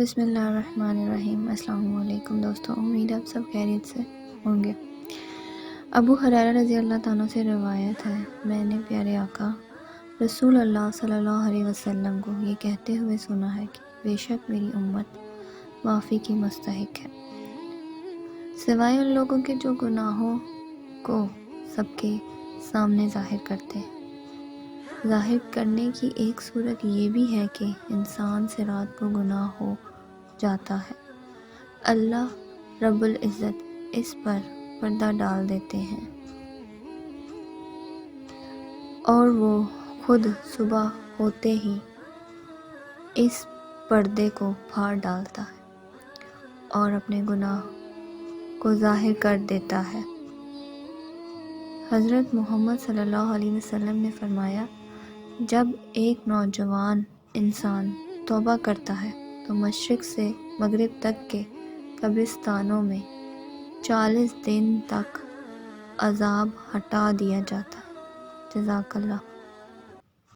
بسم اللہ الرحمن الرحیم۔ السلام علیکم دوستو، امید آپ سب خیریت سے ہوں گے۔ ابو ہریرہ رضی اللہ تعالیٰ سے روایت ہے، میں نے پیارے آقا رسول اللہ صلی اللہ علیہ وسلم کو یہ کہتے ہوئے سنا ہے کہ بے شک میری امت معافی کی مستحق ہے، سوائے ان لوگوں کے جو گناہوں کو سب کے سامنے ظاہر کرتے ہیں۔ ظاہر کرنے کی ایک صورت یہ بھی ہے کہ انسان سے رات کو گناہ ہو جاتا ہے، اللہ رب العزت اس پر پردہ ڈال دیتے ہیں اور وہ خود صبح ہوتے ہی اس پردے کو پھاڑ ڈالتا ہے اور اپنے گناہ کو ظاہر کر دیتا ہے۔ حضرت محمد صلی اللہ علیہ وسلم نے فرمایا، جب ایک نوجوان انسان توبہ کرتا ہے تو مشرق سے مغرب تک کے قبرستانوں میں 40 دن تک عذاب ہٹا دیا جاتا ہے۔ جزاک اللہ۔